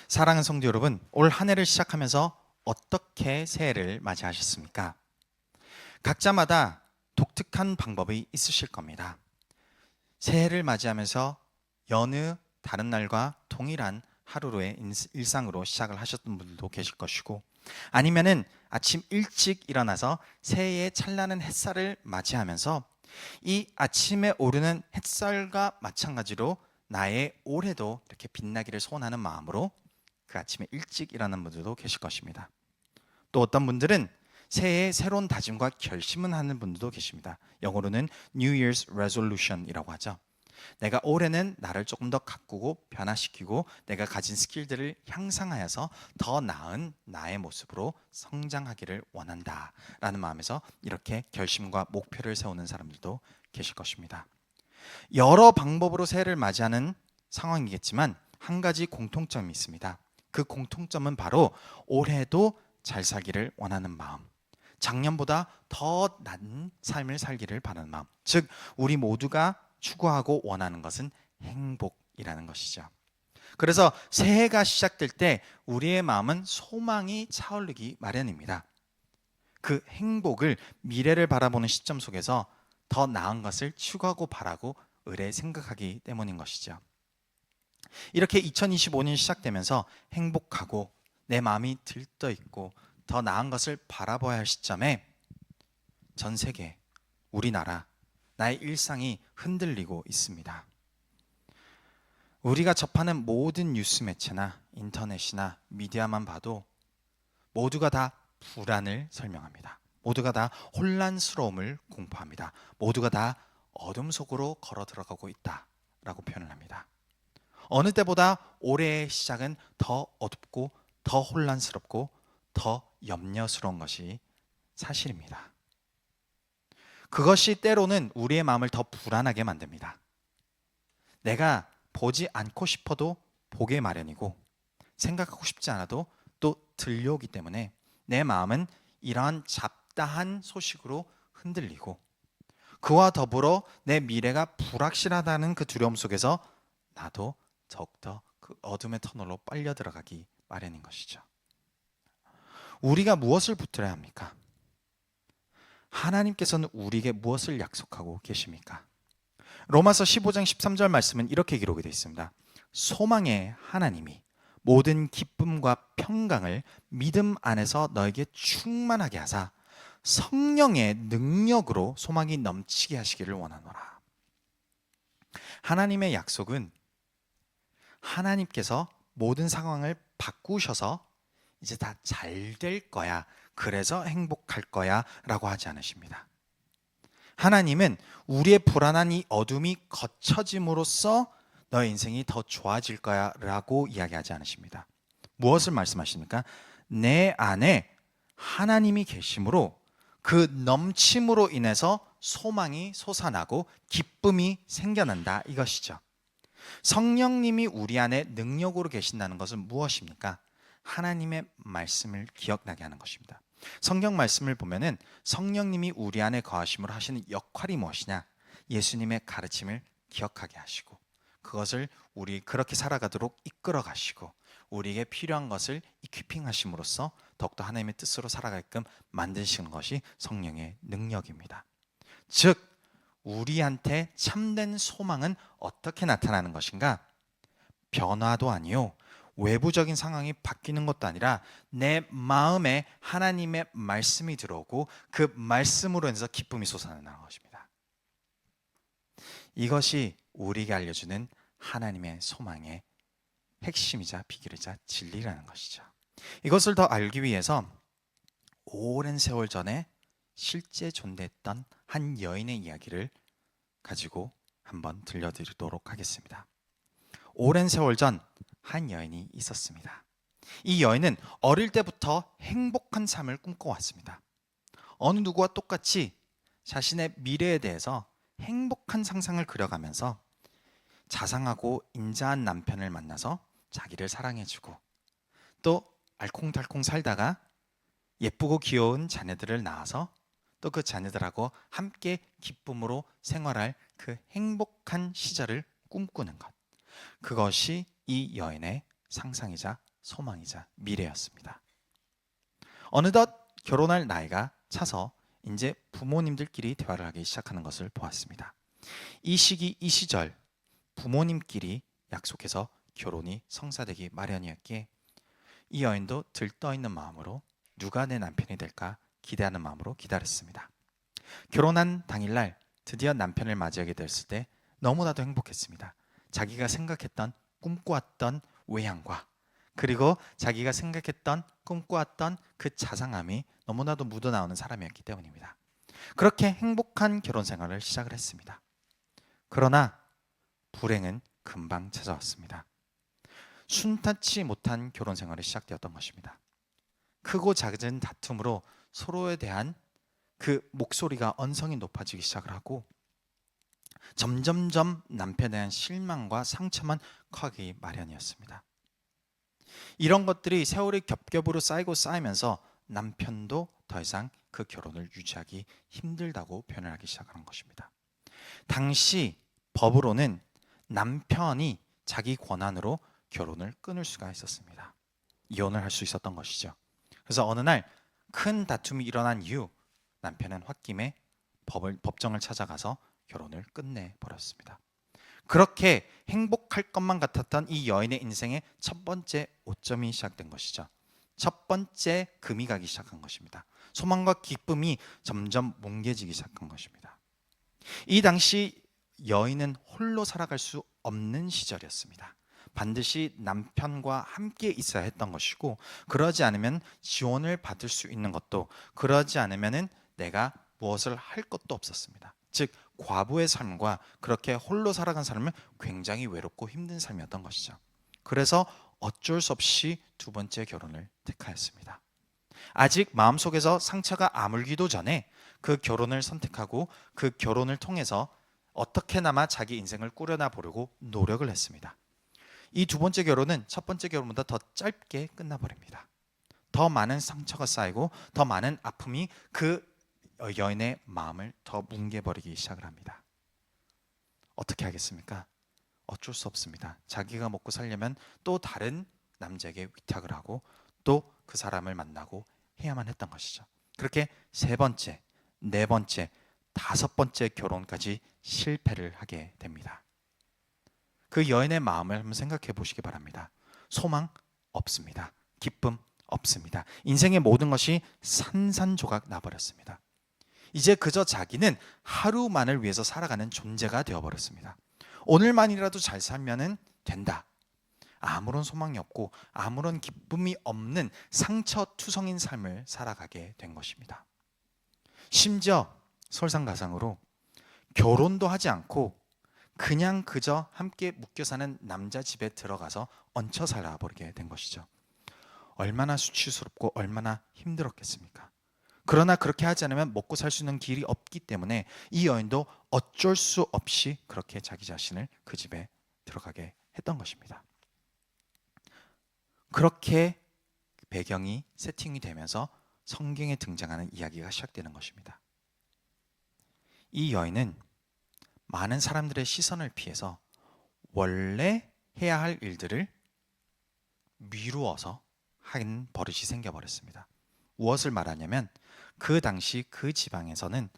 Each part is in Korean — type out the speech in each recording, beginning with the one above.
사랑하는 성도 여러분, 올 한 해를 시작하면서 어떻게 새해를 맞이하셨습니까? 각자마다 독특한 방법이 있으실 겁니다. 새해를 맞이하면서 여느 다른 날과 동일한 하루의 일상으로 시작을 하셨던 분들도 계실 것이고, 아니면은 아침 일찍 일어나서 새해의 찬란한 햇살을 맞이하면서 이 아침에 오르는 햇살과 마찬가지로 나의 올해도 이렇게 빛나기를 소원하는 마음으로 그 아침에 일찍 일어나는 분들도 계실 것입니다. 또 어떤 분들은 새해에 새로운 다짐과 결심을 하는 분들도 계십니다. 영어로는 New Year's Resolution이라고 하죠. 내가 올해는 나를 조금 더 가꾸고 변화시키고 내가 가진 스킬들을 향상하여서 더 나은 나의 모습으로 성장하기를 원한다라는 마음에서 이렇게 결심과 목표를 세우는 사람들도 계실 것입니다. 여러 방법으로 새해를 맞이하는 상황이겠지만 한 가지 공통점이 있습니다. 그 공통점은 바로 올해도 잘 살기를 원하는 마음, 작년보다 더 나은 삶을 살기를 바라는 마음, 즉 우리 모두가 추구하고 원하는 것은 행복이라는 것이죠. 그래서 새해가 시작될 때 우리의 마음은 소망이 차오르기 마련입니다. 그 행복을, 미래를 바라보는 시점 속에서 더 나은 것을 추구하고 바라고 의뢰 생각하기 때문인 것이죠. 이렇게 2025년 시작되면서 행복하고 내 마음이 들떠 있고 더 나은 것을 바라봐야 할 시점에 전 세계, 우리나라, 나의 일상이 흔들리고 있습니다. 우리가 접하는 모든 뉴스 매체나 인터넷이나 미디어만 봐도 모두가 다 불안을 설명합니다. 모두가 다 혼란스러움을 공포합니다. 모두가 다 어둠 속으로 걸어 들어가고 있다라고 표현을 합니다. 어느 때보다 올해의 시작은 더 어둡고 더 혼란스럽고 더 염려스러운 것이 사실입니다. 그것이 때로는 우리의 마음을 더 불안하게 만듭니다. 내가 보지 않고 싶어도 보게 마련이고 생각하고 싶지 않아도 또 들려오기 때문에 내 마음은 이러한 잡다한 소식으로 흔들리고 그와 더불어 내 미래가 불확실하다는 그 두려움 속에서 나도 더욱더 그 어둠의 터널로 빨려 들어가기 마련인 것이죠. 우리가 무엇을 붙들어야 합니까? 하나님께서는 우리에게 무엇을 약속하고 계십니까? 로마서 15장 13절 말씀은 이렇게 기록이 되어 있습니다. 소망의 하나님이 모든 기쁨과 평강을 믿음 안에서 너에게 충만하게 하사 성령의 능력으로 소망이 넘치게 하시기를 원하노라. 하나님의 약속은 하나님께서 모든 상황을 바꾸셔서 이제 다 잘 될 거야, 그래서 행복할 거야 라고 하지 않으십니다. 하나님은 우리의 불안한 이 어둠이 거쳐짐으로써 너의 인생이 더 좋아질 거야 라고 이야기하지 않으십니다. 무엇을 말씀하십니까? 내 안에 하나님이 계심으로 그 넘침으로 인해서 소망이 솟아나고 기쁨이 생겨난다, 이것이죠. 성령님이 우리 안에 능력으로 계신다는 것은 무엇입니까? 하나님의 말씀을 기억나게 하는 것입니다. 성경 말씀을 보면은 성령님이 우리 안에 거하심으로 하시는 역할이 무엇이냐? 예수님의 가르침을 기억하게 하시고 그것을 우리 그렇게 살아가도록 이끌어 가시고 우리에게 필요한 것을 이퀴핑 하심으로써 더욱더 하나님의 뜻으로 살아가게끔 만드시는 것이 성령의 능력입니다. 즉 우리한테 참된 소망은 어떻게 나타나는 것인가? 변화도 아니요, 외부적인 상황이 바뀌는 것도 아니라 내 마음에 하나님의 말씀이 들어오고 그 말씀으로 인해서 기쁨이 솟아나는 것입니다. 이것이 우리에게 알려주는 하나님의 소망의 핵심이자 비결이자 진리라는 것이죠. 이것을 더 알기 위해서 오랜 세월 전에 실제 존재했던 한 여인의 이야기를 가지고 한번 들려드리도록 하겠습니다. 오랜 세월 전 한 여인이 있었습니다. 이 여인은 어릴 때부터 행복한 삶을 꿈꿔왔습니다. 어느 누구와 똑같이 자신의 미래에 대해서 행복한 상상을 그려가면서 자상하고 인자한 남편을 만나서 자기를 사랑해주고 또 알콩달콩 살다가 예쁘고 귀여운 자녀들을 낳아서 또 그 자녀들하고 함께 기쁨으로 생활할 그 행복한 시절을 꿈꾸는 것, 그것이 이 여인의 상상이자 소망이자 미래였습니다. 어느덧 결혼할 나이가 차서 이제 부모님들끼리 대화를 하기 시작하는 것을 보았습니다. 이 시기, 이 시절 부모님끼리 약속해서 결혼이 성사되기 마련이었기에 이 여인도 들떠있는 마음으로 누가 내 남편이 될까 기대하는 마음으로 기다렸습니다. 결혼한 당일날 드디어 남편을 맞이하게 됐을 때 너무나도 행복했습니다. 자기가 생각했던 꿈꿔왔던 외양과 그리고 자기가 생각했던 꿈꿔왔던 그 자상함이 너무나도 묻어나오는 사람이었기 때문입니다. 그렇게 행복한 결혼 생활을 시작을 했습니다. 그러나 불행은 금방 찾아왔습니다. 순탄치 못한 결혼 생활이 시작되었던 것입니다. 크고 작은 다툼으로 서로에 대한 그 목소리가 언성이 높아지기 시작을 하고 점점점 남편에 대한 실망과 상처만 커지기 마련이었습니다. 이런 것들이 세월이 겹겹으로 쌓이고 쌓이면서 남편도 더 이상 그 결혼을 유지하기 힘들다고 표현을 하기 시작하는 것입니다. 당시 법으로는 남편이 자기 권한으로 결혼을 끊을 수가 있었습니다. 이혼을 할 수 있었던 것이죠. 그래서 어느 날 큰 다툼이 일어난 이후 남편은 홧김에 법정을 찾아가서 결혼을 끝내버렸습니다. 그렇게 행복할 것만 같았던 이 여인의 인생의 첫 번째 오점이 시작된 것이죠. 첫 번째 금이 가기 시작한 것입니다. 소망과 기쁨이 점점 뭉개지기 시작한 것입니다. 이 당시 여인은 홀로 살아갈 수 없는 시절이었습니다. 반드시 남편과 함께 있어야 했던 것이고, 그러지 않으면 지원을 받을 수 있는 것도, 그러지 않으면 내가 무엇을 할 것도 없었습니다. 즉 과부의 삶과 그렇게 홀로 살아간 삶은 굉장히 외롭고 힘든 삶이었던 것이죠. 그래서 어쩔 수 없이 두 번째 결혼을 택하였습니다. 아직 마음속에서 상처가 아물기도 전에 그 결혼을 선택하고 그 결혼을 통해서 어떻게나마 자기 인생을 꾸려나 보려고 노력을 했습니다. 이 두 번째 결혼은 첫 번째 결혼보다 더 짧게 끝나버립니다. 더 많은 상처가 쌓이고 더 많은 아픔이 그 여인의 마음을 더 뭉개버리기 시작을 합니다. 어떻게 하겠습니까? 어쩔 수 없습니다. 자기가 먹고 살려면 또 다른 남자에게 위탁을 하고 또 그 사람을 만나고 해야만 했던 것이죠. 그렇게 세 번째, 네 번째, 다섯 번째 결혼까지 실패를 하게 됩니다. 그 여인의 마음을 한번 생각해 보시기 바랍니다. 소망 없습니다. 기쁨 없습니다. 인생의 모든 것이 산산조각 나버렸습니다. 이제 그저 자기는 하루만을 위해서 살아가는 존재가 되어버렸습니다. 오늘만이라도 잘 살면 된다. 아무런 소망이 없고 아무런 기쁨이 없는 상처투성인 삶을 살아가게 된 것입니다. 심지어 설상가상으로 결혼도 하지 않고 그냥 그저 함께 묶여 사는 남자 집에 들어가서 얹혀 살아버리게 된 것이죠. 얼마나 수치스럽고 얼마나 힘들었겠습니까? 그러나 그렇게 하지 않으면 먹고 살 수 있는 길이 없기 때문에 이 여인도 어쩔 수 없이 그렇게 자기 자신을 그 집에 들어가게 했던 것입니다. 그렇게 배경이 세팅이 되면서 성경에 등장하는 이야기가 시작되는 것입니다. 이 여인은 많은 사람들의 시선을 피해서 원래 해야 할 일들을 미루어서 한 버릇이 생겨버렸습니다. 무엇을 말하냐면 그 당시 그 지방에서는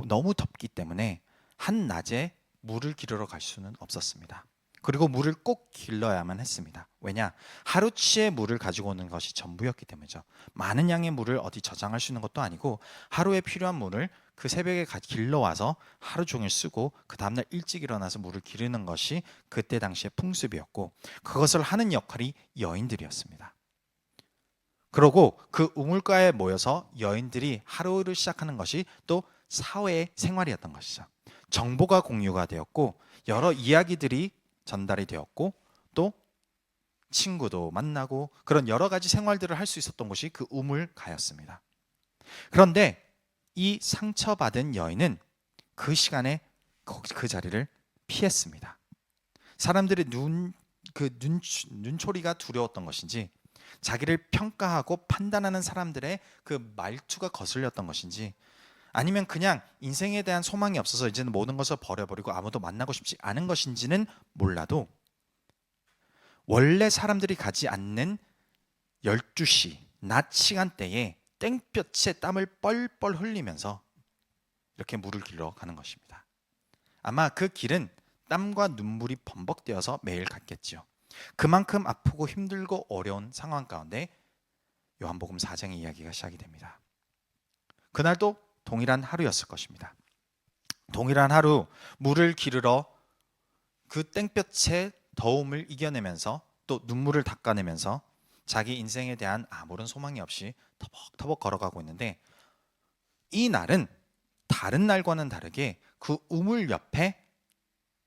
너무 덥기 때문에 한낮에 물을 기르러 갈 수는 없었습니다. 그리고 물을 꼭 길러야만 했습니다. 왜냐? 하루치의 물을 가지고 오는 것이 전부였기 때문이죠. 많은 양의 물을 어디 저장할 수 있는 것도 아니고 하루에 필요한 물을 그 새벽에 길러와서 하루 종일 쓰고 그 다음날 일찍 일어나서 물을 기르는 것이 그때 당시의 풍습이었고 그것을 하는 역할이 여인들이었습니다. 그러고 그 우물가에 모여서 여인들이 하루를 시작하는 것이 또 사회의 생활이었던 것이죠. 정보가 공유가 되었고 여러 이야기들이 전달이 되었고 또 친구도 만나고 그런 여러 가지 생활들을 할 수 있었던 곳이 그 우물가였습니다. 그런데 이 상처받은 여인은 그 시간에 그 자리를 피했습니다. 사람들의 눈초리가 두려웠던 것인지 자기를 평가하고 판단하는 사람들의 그 말투가 거슬렸던 것인지 아니면 그냥 인생에 대한 소망이 없어서 이제는 모든 것을 버려버리고 아무도 만나고 싶지 않은 것인지는 몰라도 원래 사람들이 가지 않는 12시 낮 시간대에 땡볕에 땀을 뻘뻘 흘리면서 이렇게 물을 길러 가는 것입니다. 아마 그 길은 땀과 눈물이 범벅되어서 매일 갔겠지요. 그만큼 아프고 힘들고 어려운 상황 가운데 요한복음 4장의 이야기가 시작이 됩니다. 그날도 동일한 하루였을 것입니다. 동일한 하루 물을 기르러 그 땡볕의 더움을 이겨내면서 또 눈물을 닦아내면서 자기 인생에 대한 아무런 소망이 없이 터벅터벅 걸어가고 있는데, 이 날은 다른 날과는 다르게 그 우물 옆에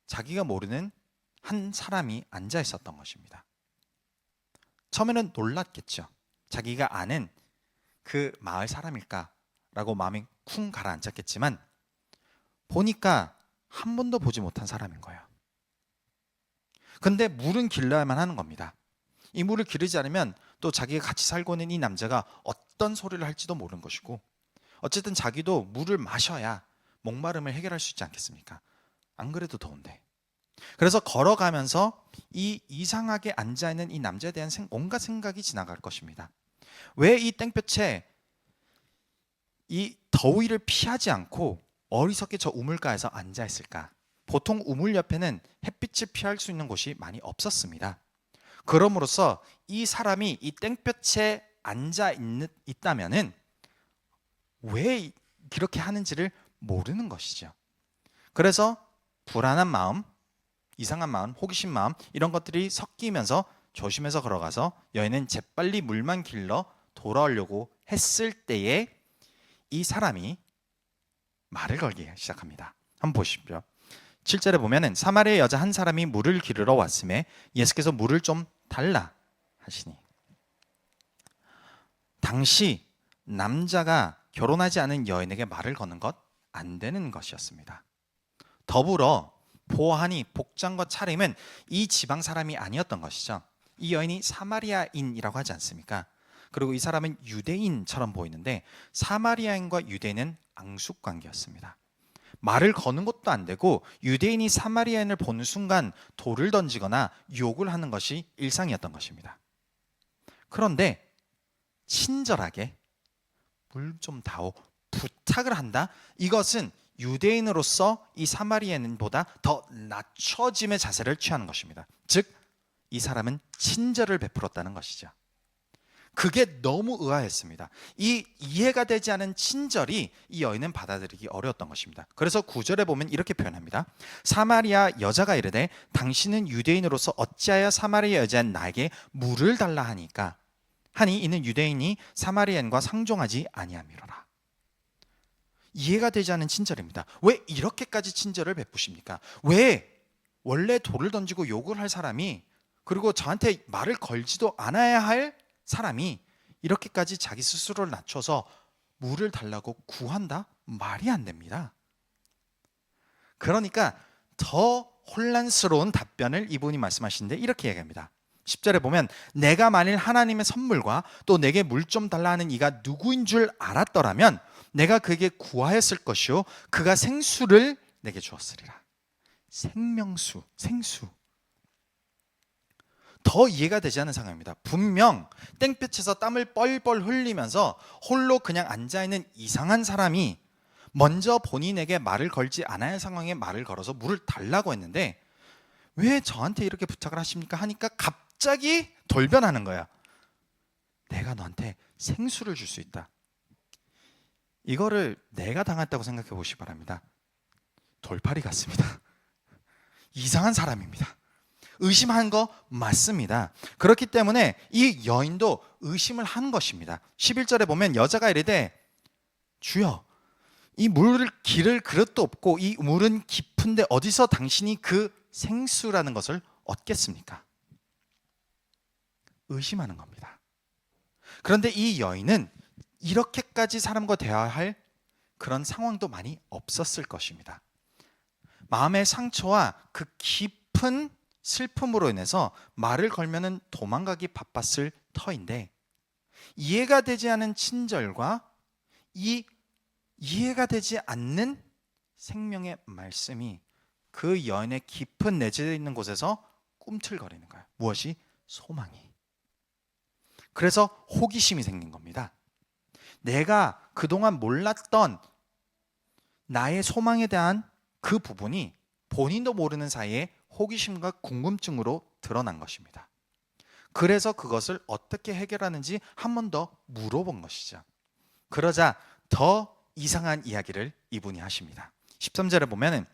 자기가 모르는 한 사람이 앉아 있었던 것입니다. 처음에는 놀랐겠죠. 자기가 아는 그 마을 사람일까라고 마음이 쿵 가라앉았겠지만 보니까 한 번도 보지 못한 사람인 거예요. 근데 물은 길러야만 하는 겁니다. 이 물을 기르지 않으면 또 자기가 같이 살고 있는 이 남자가 어떤 소리를 할지도 모르는 것이고, 어쨌든 자기도 물을 마셔야 목마름을 해결할 수 있지 않겠습니까? 안 그래도 더운데. 그래서 걸어가면서 이 이상하게 앉아있는 이 남자에 대한 온갖 생각이 지나갈 것입니다. 왜 이 땡볕에 이 더위를 피하지 않고 어리석게 저 우물가에서 앉아있을까? 보통 우물 옆에는 햇빛을 피할 수 있는 곳이 많이 없었습니다. 그럼으로써 이 사람이 이 땡볕에 있다면은 왜 이렇게 하는지를 모르는 것이죠. 그래서 불안한 마음, 이상한 마음, 호기심 마음, 이런 것들이 섞이면서 조심해서 걸어가서 여인은 재빨리 물만 길러 돌아오려고 했을 때에 이 사람이 말을 걸기 시작합니다. 한번 보십시오. 7절에 보면은 사마리아 여자 한 사람이 물을 기르러 왔음에 예수께서 물을 좀 달라 하시니, 당시 남자가 결혼하지 않은 여인에게 말을 거는 것 안 되는 것이었습니다. 더불어 보아하니 복장과 차림은 이 지방 사람이 아니었던 것이죠. 이 여인이 사마리아인이라고 하지 않습니까? 그리고 이 사람은 유대인처럼 보이는데 사마리아인과 유대인은 앙숙관계였습니다. 말을 거는 것도 안 되고 유대인이 사마리아인을 보는 순간 돌을 던지거나 욕을 하는 것이 일상이었던 것입니다. 그런데 친절하게 물 좀 다오 부탁을 한다? 이것은 유대인으로서 이 사마리아인보다 더 낮춰짐의 자세를 취하는 것입니다. 즉, 이 사람은 친절을 베풀었다는 것이죠. 그게 너무 의아했습니다. 이 이해가 되지 않은 친절이 이 여인은 받아들이기 어려웠던 것입니다. 그래서 9절에 보면 이렇게 표현합니다. 사마리아 여자가 이르되 당신은 유대인으로서 어찌하여 사마리아 여자인 나에게 물을 달라 하니까 하니 이는 유대인이 사마리아인과 상종하지 아니함이로라. 이해가 되지 않은 친절입니다. 왜 이렇게까지 친절을 베푸십니까? 왜 원래 돌을 던지고 욕을 할 사람이, 그리고 저한테 말을 걸지도 않아야 할 사람이 이렇게까지 자기 스스로를 낮춰서 물을 달라고 구한다? 말이 안 됩니다. 그러니까 더 혼란스러운 답변을 이분이 말씀하시는데 이렇게 얘기합니다. 10절에 보면 내가 만일 하나님의 선물과 또 내게 물 좀 달라 하는 이가 누구인 줄 알았더라면 내가 그에게 구하였을 것이요 그가 생수를 내게 주었으리라. 생명수, 생수. 더 이해가 되지 않는 상황입니다. 분명 땡볕에서 땀을 뻘뻘 흘리면서 홀로 그냥 앉아있는 이상한 사람이 먼저 본인에게 말을 걸지 않아야 할 상황에 말을 걸어서 물을 달라고 했는데 왜 저한테 이렇게 부탁을 하십니까? 하니까 갑자기 돌변하는 거야. 내가 너한테 생수를 줄 수 있다. 이거를 내가 당했다고 생각해 보시기 바랍니다. 돌팔이 같습니다. 이상한 사람입니다. 의심한 거 맞습니다. 그렇기 때문에 이 여인도 의심을 한 것입니다. 11절에 보면 여자가 이르되 주여 이 물을 기를 그릇도 없고 이 물은 깊은데 어디서 당신이 그 생수라는 것을 얻겠습니까? 의심하는 겁니다. 그런데 이 여인은 이렇게까지 사람과 대화할 그런 상황도 많이 없었을 것입니다. 마음의 상처와 그 깊은 슬픔으로 인해서 말을 걸면은 도망가기 바빴을 터인데 이해가 되지 않은 친절과 이 이해가 되지 않는 생명의 말씀이 그 여인의 깊은 내재되어 있는 곳에서 꿈틀거리는 거예요. 무엇이? 소망이. 그래서 호기심이 생긴 겁니다. 내가 그동안 몰랐던 나의 소망에 대한 그 부분이 본인도 모르는 사이에 호기심과 궁금증으로 드러난 것입니다. 그래서 그것을 어떻게 해결하는지 한 번 더 물어본 것이죠. 그러자 더 이상한 이야기를 이분이 하십니다. 13절에 보면은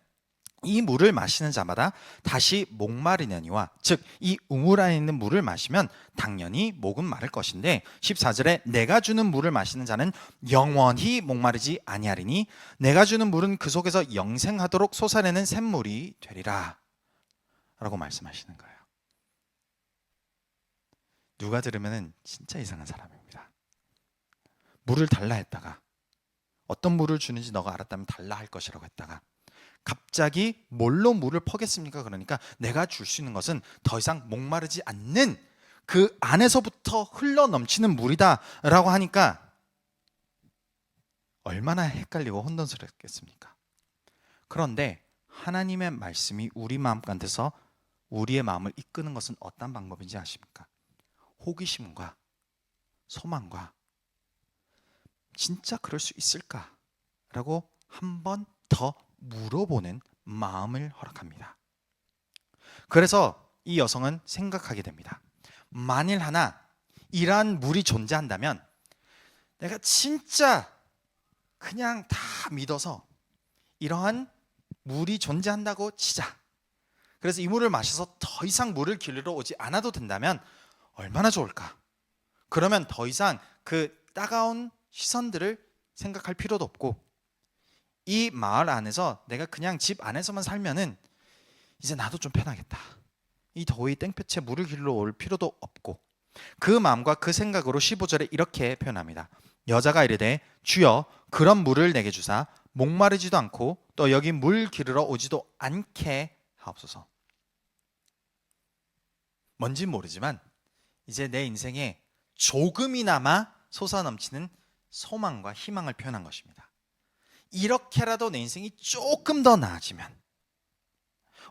이 물을 마시는 자마다 다시 목마르냐니와, 즉 이 우물 안에 있는 물을 마시면 당연히 목은 마를 것인데, 14절에 내가 주는 물을 마시는 자는 영원히 목마르지 아니하리니 내가 주는 물은 그 속에서 영생하도록 솟아내는 샘물이 되리라 라고 말씀하시는 거예요. 누가 들으면 진짜 이상한 사람입니다. 물을 달라 했다가, 어떤 물을 주는지 너가 알았다면 달라 할 것이라고 했다가 갑자기 뭘로 물을 퍼겠습니까? 그러니까 내가 줄 수 있는 것은 더 이상 목마르지 않는 그 안에서부터 흘러 넘치는 물이다 라고 하니까 얼마나 헷갈리고 혼돈스럽겠습니까? 그런데 하나님의 말씀이 우리 마음 가운데서 우리의 마음을 이끄는 것은 어떤 방법인지 아십니까? 호기심과 소망과 진짜 그럴 수 있을까? 라고 한 번 더 물어보는 마음을 허락합니다. 그래서 이 여성은 생각하게 됩니다. 만일 하나 이러한 물이 존재한다면 내가 진짜 그냥 다 믿어서 이러한 물이 존재한다고 치자. 그래서 이 물을 마셔서 더 이상 물을 길러 오지 않아도 된다면 얼마나 좋을까? 그러면 더 이상 그 따가운 시선들을 생각할 필요도 없고, 이 마을 안에서 내가 그냥 집 안에서만 살면은 이제 나도 좀 편하겠다. 이 더위 땡볕에 물을 길러 올 필요도 없고, 그 마음과 그 생각으로 15절에 이렇게 표현합니다. 여자가 이르되 주여 그런 물을 내게 주사 목마르지도 않고 또 여기 물 기르러 오지도 않게 하옵소서. 뭔지 모르지만 이제 내 인생에 조금이나마 솟아넘치는 소망과 희망을 표현한 것입니다. 이렇게라도 내 인생이 조금 더 나아지면,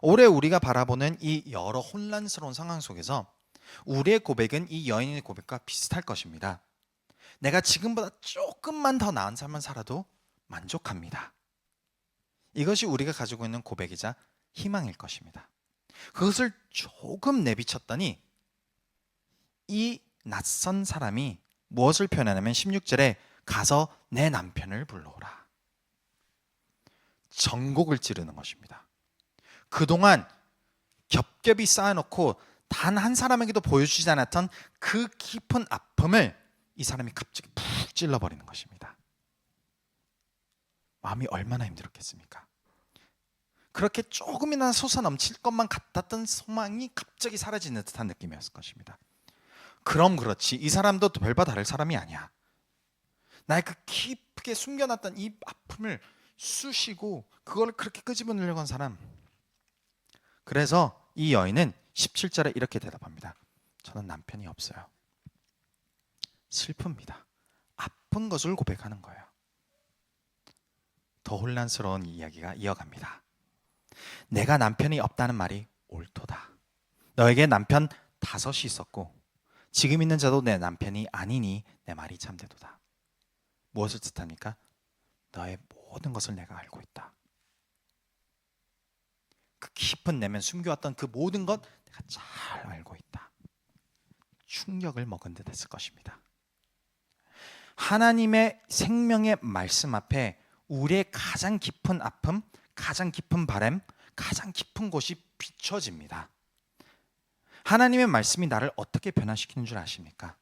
올해 우리가 바라보는 이 여러 혼란스러운 상황 속에서 우리의 고백은 이 여인의 고백과 비슷할 것입니다. 내가 지금보다 조금만 더 나은 삶을 살아도 만족합니다. 이것이 우리가 가지고 있는 고백이자 희망일 것입니다. 그것을 조금 내비쳤더니 이 낯선 사람이 무엇을 표현하냐면 16절에 가서 내 남편을 불러오라. 전곡을 찌르는 것입니다. 그동안 겹겹이 쌓아놓고 단 한 사람에게도 보여주지 않았던 그 깊은 아픔을 이 사람이 갑자기 푹 찔러버리는 것입니다. 마음이 얼마나 힘들었겠습니까? 그렇게 조금이나 솟아넘칠 것만 같았던 소망이 갑자기 사라지는 듯한 느낌이었을 것입니다. 그럼 그렇지, 이 사람도 별바 다를 사람이 아니야. 나의 그 깊게 숨겨놨던 이 아픔을 쑤시고 그걸 그렇게 끄집어내려고 한 사람. 그래서 이 여인은 17절에 이렇게 대답합니다. 저는 남편이 없어요. 슬픕니다. 아픈 것을 고백하는 거예요. 더 혼란스러운 이야기가 이어갑니다. 내가 남편이 없다는 말이 옳도다. 너에게 남편 5이 있었고 지금 있는 자도 내 남편이 아니니 내 말이 참되도다. 무엇을 뜻합니까? 너의 모든 것을 내가 알고 있다. 그 깊은 내면 숨겨왔던 그 모든 것 내가 잘 알고 있다. 충격을 먹은 듯 했을 것입니다. 하나님의 생명의 말씀 앞에 우리의 가장 깊은 아픔, 가장 깊은 바람, 가장 깊은 곳이 비춰집니다. 하나님의 말씀이 나를 어떻게 변화시키는 줄 아십니까?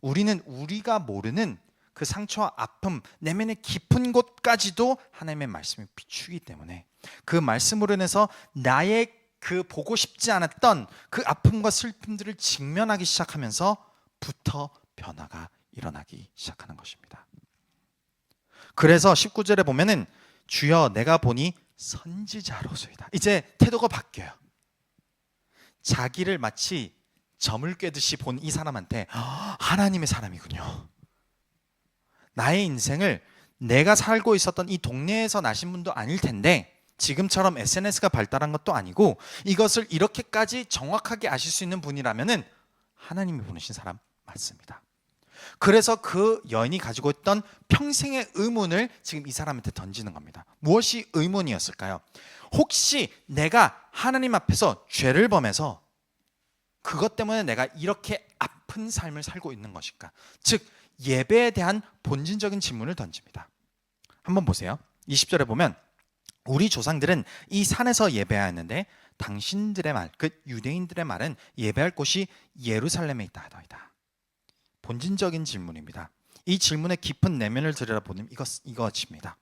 우리는 우리가 모르는 그 상처와 아픔, 내면의 깊은 곳까지도 하나님의 말씀이 비추기 때문에 그 말씀으로 인해서 나의 그 보고 싶지 않았던 그 아픔과 슬픔들을 직면하기 시작하면서부터 변화가 일어나기 시작하는 것입니다. 그래서 19절에 보면은 주여 내가 보니 선지자로소이다. 이제 태도가 바뀌어요. 자기를 마치 점을 꿰듯이 본 이 사람한테 하나님의 사람이군요. 나의 인생을 내가 살고 있었던 이 동네에서 나신 분도 아닐 텐데 지금처럼 SNS가 발달한 것도 아니고 이것을 이렇게까지 정확하게 아실 수 있는 분이라면은 하나님이 보내신 사람 맞습니다. 그래서 그 여인이 가지고 있던 평생의 의문을 지금 이 사람한테 던지는 겁니다. 무엇이 의문이었을까요? 혹시 내가 하나님 앞에서 죄를 범해서 그것 때문에 내가 이렇게 아픈 삶을 살고 있는 것일까? 즉 예배에 대한 본질적인 질문을 던집니다. 한번 보세요. 20절에 보면 우리 조상들은 이 산에서 예배하였는데 당신들의 말, 그 유대인들의 말은 예배할 곳이 예루살렘에 있다 하더이다. 본질적인 질문입니다. 이 질문의 깊은 내면을 들여다보면 이것입니다.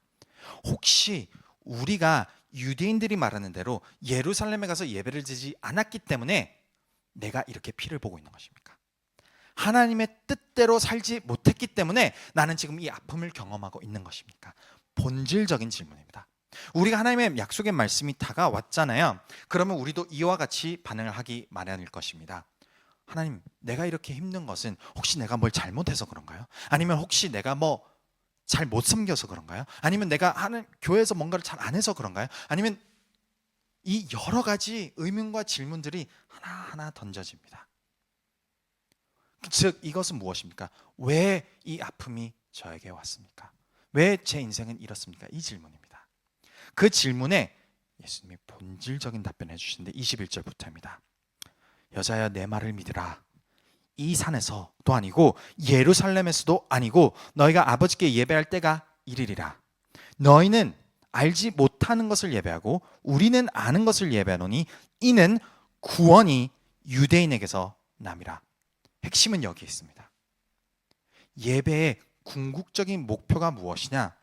혹시 우리가 유대인들이 말하는 대로 예루살렘에 가서 예배를 드리지 않았기 때문에 내가 이렇게 피를 보고 있는 것입니까? 하나님의 뜻대로 살지 못했기 때문에 나는 지금 이 아픔을 경험하고 있는 것입니까? 본질적인 질문입니다. 우리가 하나님의 약속의 말씀이 다가왔잖아요. 그러면 우리도 이와 같이 반응을 하기 마련일 것입니다. 하나님, 내가 이렇게 힘든 것은 혹시 내가 뭘 잘못해서 그런가요? 아니면 혹시 내가 뭐 잘 못 섬겨서 그런가요? 아니면 내가 하는 교회에서 뭔가를 잘 안 해서 그런가요? 아니면 이 여러 가지 의문과 질문들이 하나하나 던져집니다. 즉 이것은 무엇입니까? 왜 이 아픔이 저에게 왔습니까? 왜 제 인생은 이렇습니까? 이 질문입니다. 그 질문에 예수님이 본질적인 답변을 해주시는데 21절부터입니다. 여자야 내 말을 믿으라. 이 산에서도 아니고 예루살렘에서도 아니고 너희가 아버지께 예배할 때가 이르리라. 너희는 알지 못하는 것을 예배하고 우리는 아는 것을 예배하노니 이는 구원이 유대인에게서 남이라. 핵심은 여기에 있습니다. 예배의 궁극적인 목표가 무엇이냐?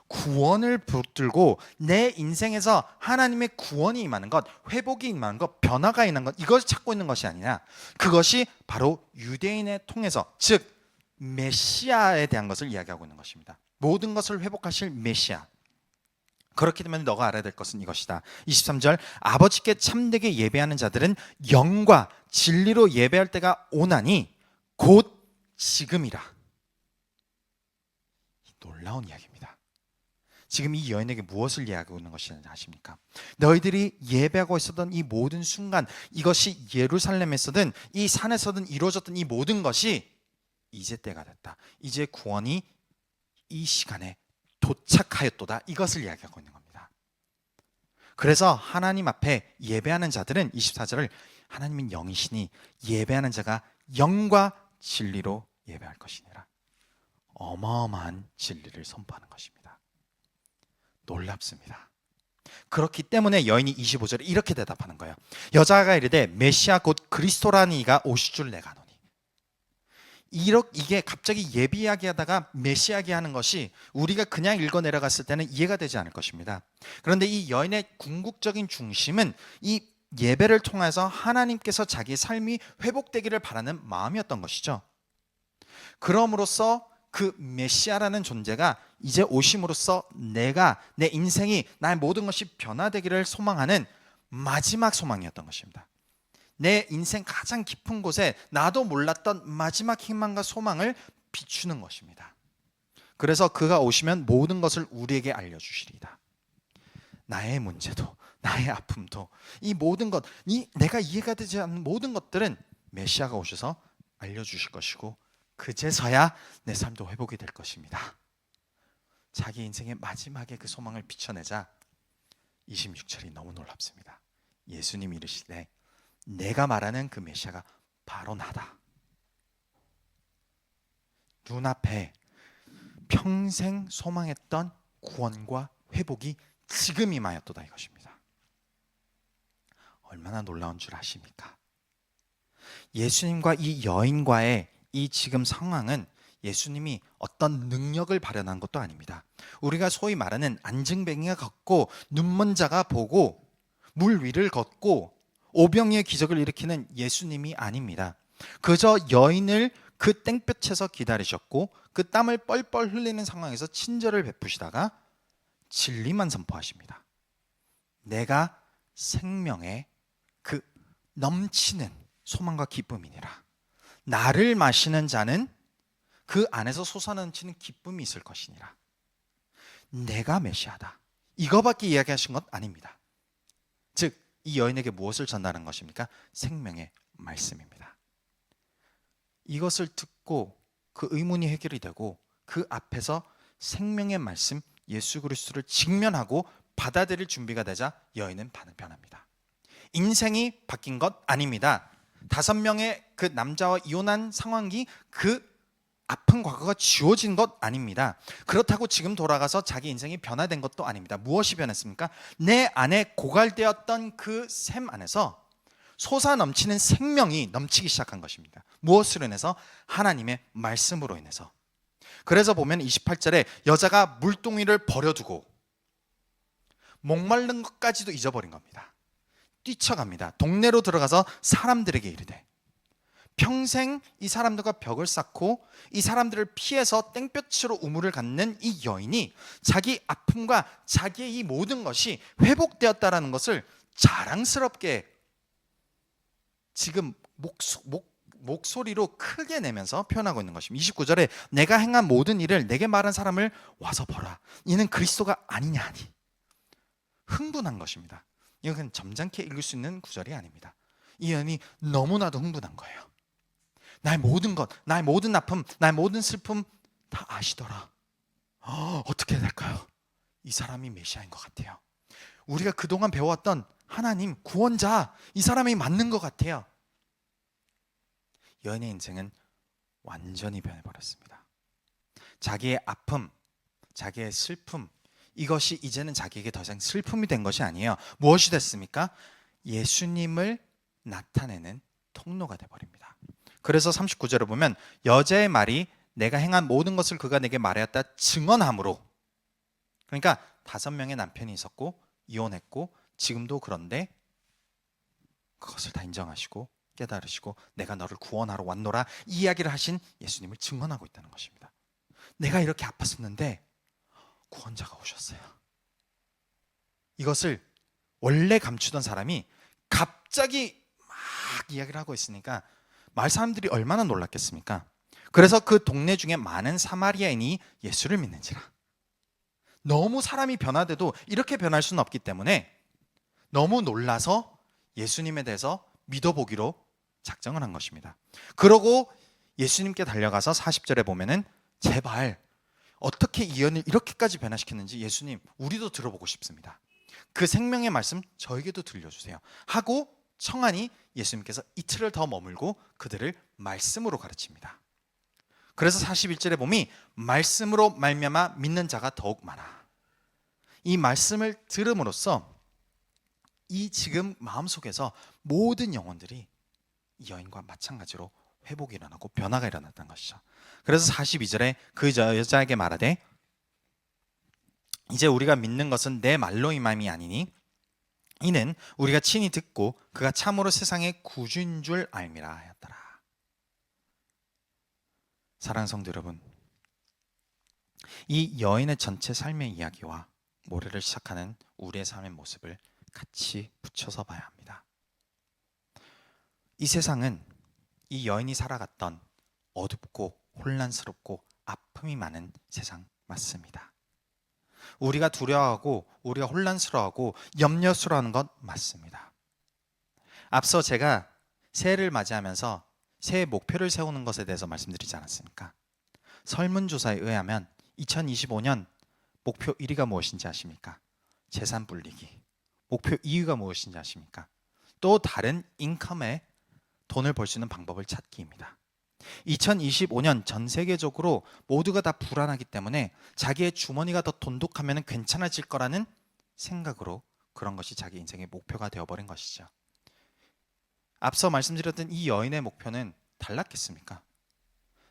구원을 붙들고 내 인생에서 하나님의 구원이 임하는 것, 회복이 임하는 것, 변화가 있는 것, 이것을 찾고 있는 것이 아니라 그것이 바로 유대인을 통해서, 즉 메시아에 대한 것을 이야기하고 있는 것입니다. 모든 것을 회복하실 메시아. 그렇기 때문에 너가 알아야 될 것은 이것이다. 23절 아버지께 참되게 예배하는 자들은 영과 진리로 예배할 때가 오나니 곧 지금이라. 놀라운 이야기입니다. 지금 이 여인에게 무엇을 이야기하고 있는 것인지 아십니까? 너희들이 예배하고 있었던 이 모든 순간, 이것이 예루살렘에서든 이 산에서든 이루어졌던 이 모든 것이 이제 때가 됐다. 이제 구원이 이 시간에 도착하였도다. 이것을 이야기하고 있는 겁니다. 그래서 하나님 앞에 예배하는 자들은 24절을 하나님은 영이시니 예배하는 자가 영과 진리로 예배할 것이니라. 어마어마한 진리를 선포하는 것입니다. 놀랍습니다. 그렇기 때문에 여인이 25절에 이렇게 대답하는 거예요. 여자가 이르되 메시아 곧 그리스도라는 이가 오실 줄 내가 아노니. 이게 갑자기 예비 이야기하다가 메시아 이야기하는 것이 우리가 그냥 읽어 내려갔을 때는 이해가 되지 않을 것입니다. 그런데 이 여인의 궁극적인 중심은 이 예배를 통해서 하나님께서 자기의 삶이 회복되기를 바라는 마음이었던 것이죠. 그럼으로써 그 메시아라는 존재가 이제 오심으로써 내가, 내 인생이, 나의 모든 것이 변화되기를 소망하는 마지막 소망이었던 것입니다. 내 인생 가장 깊은 곳에 나도 몰랐던 마지막 희망과 소망을 비추는 것입니다. 그래서 그가 오시면 모든 것을 우리에게 알려주시리이다. 나의 문제도, 나의 아픔도, 이 모든 것, 내가 이해가 되지 않는 모든 것들은 메시아가 오셔서 알려주실 것이고 그제서야 내 삶도 회복이 될 것입니다. 자기 인생의 마지막에 그 소망을 비춰내자 26절이 너무 놀랍습니다. 예수님이 이르시되 내가 말하는 그 메시아가 바로 나다. 눈앞에 평생 소망했던 구원과 회복이 지금 임하였도다 이것입니다. 얼마나 놀라운 줄 아십니까? 예수님과 이 여인과의 이 지금 상황은 예수님이 어떤 능력을 발현한 것도 아닙니다. 우리가 소위 말하는 안증뱅이가 걷고 눈먼 자가 보고 물 위를 걷고 오병이의 기적을 일으키는 예수님이 아닙니다. 그저 여인을 그 땡볕에서 기다리셨고 그 땀을 뻘뻘 흘리는 상황에서 친절을 베푸시다가 진리만 선포하십니다. 내가 생명의 그 넘치는 소망과 기쁨이니라. 나를 마시는 자는 그 안에서 솟아넘치는 기쁨이 있을 것이니라. 내가 메시아다. 이거밖에 이야기하신 것 아닙니다. 즉, 이 여인에게 무엇을 전달한 것입니까? 생명의 말씀입니다. 이것을 듣고 그 의문이 해결이 되고 그 앞에서 생명의 말씀 예수 그리스도를 직면하고 받아들일 준비가 되자 여인은 변합니다. 인생이 바뀐 것 아닙니다. 5명의 그 남자와 이혼한 상황이 그 아픈 과거가 지워진 것 아닙니다. 그렇다고 지금 돌아가서 자기 인생이 변화된 것도 아닙니다. 무엇이 변했습니까? 내 안에 고갈되었던 그 샘 안에서 솟아 넘치는 생명이 넘치기 시작한 것입니다. 무엇으로 인해서? 하나님의 말씀으로 인해서. 그래서 보면 28절에 여자가 물동이를 버려두고 목마른 것까지도 잊어버린 겁니다. 뛰쳐갑니다. 동네로 들어가서 사람들에게 이르되, 평생 이 사람들과 벽을 쌓고 이 사람들을 피해서 땡볕으로 우물을 갖는 이 여인이 자기 아픔과 자기의 이 모든 것이 회복되었다라는 것을 자랑스럽게 지금 목소리로 크게 내면서 표현하고 있는 것입니다. 29절에 내가 행한 모든 일을 내게 말한 사람을 와서 보라. 이는 그리스도가 아니냐 하니. 흥분한 것입니다. 이건 점잖게 읽을 수 있는 구절이 아닙니다. 이 여인이 너무나도 흥분한 거예요. 나의 모든 것, 나의 모든 아픔, 나의 모든 슬픔 다 아시더라. 어떻게 해야 될까요? 이 사람이 메시아인 것 같아요. 우리가 그동안 배워왔던 하나님 구원자, 이 사람이 맞는 것 같아요. 여인의 인생은 완전히 변해버렸습니다. 자기의 아픔, 자기의 슬픔, 이것이 이제는 자기에게 더 이상 슬픔이 된 것이 아니에요. 무엇이 됐습니까? 예수님을 나타내는 통로가 되어버립니다. 그래서 39절을 보면 여자의 말이 내가 행한 모든 것을 그가 내게 말하였다 증언함으로, 그러니까 5명의 남편이 있었고 이혼했고 지금도 그런데 그것을 다 인정하시고 깨달으시고 내가 너를 구원하러 왔노라 이 이야기를 하신 예수님을 증언하고 있다는 것입니다. 내가 이렇게 아팠었는데 구원자가 오셨어요. 이것을 원래 감추던 사람이 갑자기 막 이야기를 하고 있으니까 마을 사람들이 얼마나 놀랐겠습니까? 그래서 그 동네 중에 많은 사마리아인이 예수를 믿는지라. 너무 사람이 변화돼도 이렇게 변할 수는 없기 때문에 너무 놀라서 예수님에 대해서 믿어보기로 작정을 한 것입니다. 그러고 예수님께 달려가서 40절에 보면은 제발 어떻게 이 여인을 이렇게까지 변화시켰는지 예수님 우리도 들어보고 싶습니다. 그 생명의 말씀 저에게도 들려주세요 하고 청하니 예수님께서 이틀을 더 머물고 그들을 말씀으로 가르칩니다. 그래서 41절에 보면 말씀으로 말미암아 믿는 자가 더욱 많아. 이 말씀을 들음으로써 이 지금 마음속에서 모든 영혼들이 이 여인과 마찬가지로 회복이 일어나고 변화가 일어났다는 것이죠. 그래서 42절에 그 여자에게 말하되 이제 우리가 믿는 것은 내 말로 임함이 아니니 이는 우리가 친히 듣고 그가 참으로 세상의 구주인 줄 알미라 하였더라. 사랑하는 성도 여러분, 이 여인의 전체 삶의 이야기와 모래를 시작하는 우리의 삶의 모습을 같이 붙여서 봐야 합니다. 이 세상은 이 여인이 살아갔던 어둡고 혼란스럽고 아픔이 많은 세상 맞습니다. 우리가 두려워하고 우리가 혼란스러워하고 염려스러워하는 것 맞습니다. 앞서 제가 새해를 맞이하면서 새해 목표를 세우는 것에 대해서 말씀드리지 않았습니까? 설문조사에 의하면 2025년 목표 1위가 무엇인지 아십니까? 재산 불리기. 목표 2위가 무엇인지 아십니까? 또 다른 인컴에 돈을 벌 수 있는 방법을 찾기입니다. 2025년 전 세계적으로 모두가 다 불안하기 때문에 자기의 주머니가 더 돈독하면 괜찮아질 거라는 생각으로 그런 것이 자기 인생의 목표가 되어버린 것이죠. 앞서 말씀드렸던 이 여인의 목표는 달랐겠습니까?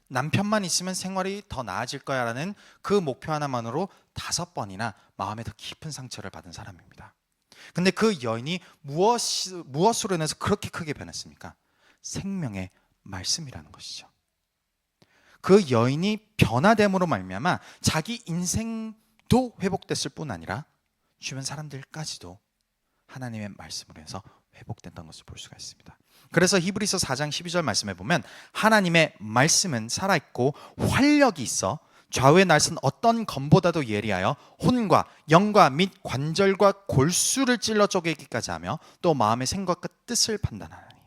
남편만 있으면 생활이 더 나아질 거야 라는 그 목표 하나만으로 5번이나 마음에 더 깊은 상처를 받은 사람입니다. 근데 그 여인이 무엇으로 인해서 그렇게 크게 변했습니까? 생명의 말씀이라는 것이죠. 그 여인이 변화됨으로 말미암아 자기 인생도 회복됐을 뿐 아니라 주변 사람들까지도 하나님의 말씀으로 해서 회복됐던 것을 볼 수가 있습니다. 그래서 히브리서 4장 12절 말씀에 보면 하나님의 말씀은 살아있고 활력이 있어 좌우의 날선 어떤 검보다도 예리하여 혼과 영과 및 관절과 골수를 찔러 쪼개기까지 하며 또 마음의 생각과 뜻을 판단하나니.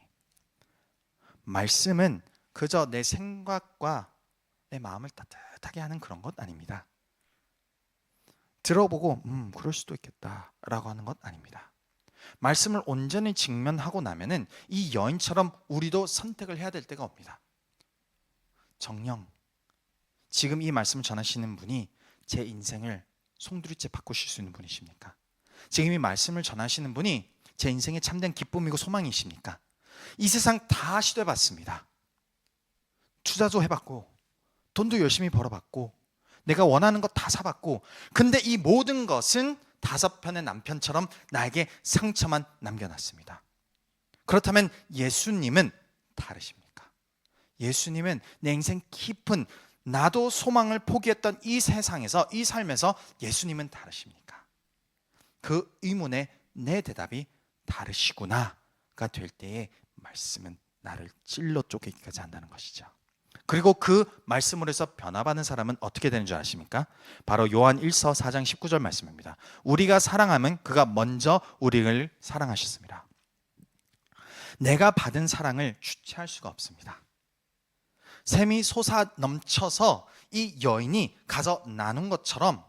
말씀은 그저 내 생각과 내 마음을 따뜻하게 하는 그런 것 아닙니다. 들어보고 그럴 수도 있겠다라고 하는 것 아닙니다. 말씀을 온전히 직면하고 나면은 이 여인처럼 우리도 선택을 해야 될 때가 옵니다. 정녕, 지금 이 말씀을 전하시는 분이 제 인생을 송두리째 바꾸실 수 있는 분이십니까? 지금 이 말씀을 전하시는 분이 제 인생의 참된 기쁨이고 소망이십니까? 이 세상 다 시도해봤습니다. 투자도 해봤고 돈도 열심히 벌어봤고 내가 원하는 것 다 사봤고, 근데 이 모든 것은 5편의 남편처럼 나에게 상처만 남겨놨습니다. 그렇다면 예수님은 다르십니까? 예수님은 내 인생 깊은, 나도 소망을 포기했던 이 세상에서, 이 삶에서 예수님은 다르십니까? 그 의문에 내 대답이 다르시구나가 될 때에 말씀은 나를 찔러 쪼개기까지 한다는 것이죠. 그리고 그 말씀으로 해서 변화받는 사람은 어떻게 되는 줄 아십니까? 바로 요한 1서 4장 19절 말씀입니다. 우리가 사랑하면 그가 먼저 우리를 사랑하셨습니다. 내가 받은 사랑을 주체할 수가 없습니다. 샘이 솟아 넘쳐서 이 여인이 가서 나눈 것처럼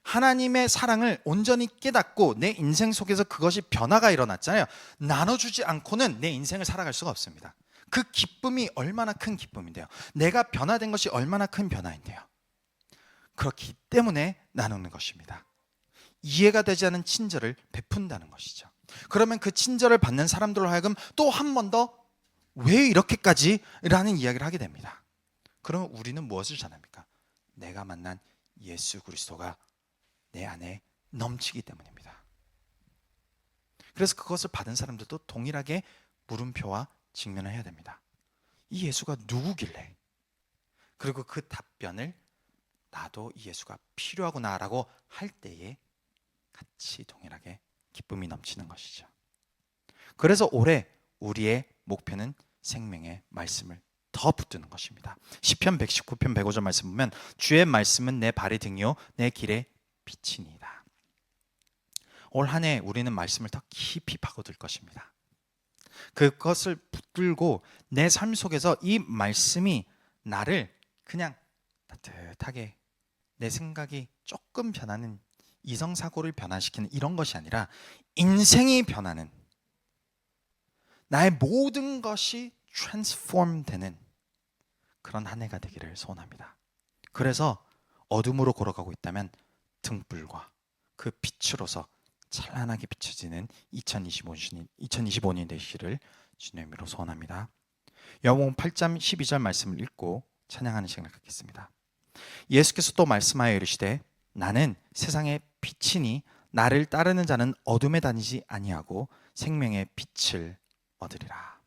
하나님의 사랑을 온전히 깨닫고 내 인생 속에서 그것이 변화가 일어났잖아요. 나눠주지 않고는 내 인생을 살아갈 수가 없습니다. 그 기쁨이 얼마나 큰 기쁨인데요. 내가 변화된 것이 얼마나 큰 변화인데요. 그렇기 때문에 나누는 것입니다. 이해가 되지 않은 친절을 베푼다는 것이죠. 그러면 그 친절을 받는 사람들로 하여금 또 한 번 더 왜 이렇게까지? 라는 이야기를 하게 됩니다. 그러면 우리는 무엇을 전합니까? 내가 만난 예수 그리스도가 내 안에 넘치기 때문입니다. 그래서 그것을 받은 사람들도 동일하게 물음표와 직면을 해야 됩니다. 이 예수가 누구길래? 그리고 그 답변을 나도 이 예수가 필요하구나라고 할 때에 같이 동일하게 기쁨이 넘치는 것이죠. 그래서 올해 우리의 목표는 생명의 말씀을 더 붙드는 것입니다. 시편 119편 105절 말씀 보면 주의 말씀은 내 발의 등이요 내 길의 빛이니이다. 올 한 해 우리는 말씀을 더 깊이 파고들 것입니다. 그것을 붙들고 내 삶 속에서 이 말씀이 나를 그냥 따뜻하게 내 생각이 조금 변하는, 이성사고를 변화시키는 이런 것이 아니라 인생이 변하는, 나의 모든 것이 트랜스폼 되는 그런 한 해가 되기를 소원합니다. 그래서 어둠으로 걸어가고 있다면 등불과 그 빛으로서 찬란하게 비춰지는 2025년 되시기를 주님의 이름으로 소원합니다. 요한복음 8장 12절 말씀을 읽고 찬양하는 시간을 갖겠습니다. 예수께서 또 말씀하여 이르시되 나는 세상의 빛이니 나를 따르는 자는 어둠에 다니지 아니하고 생명의 빛을 얻으리라.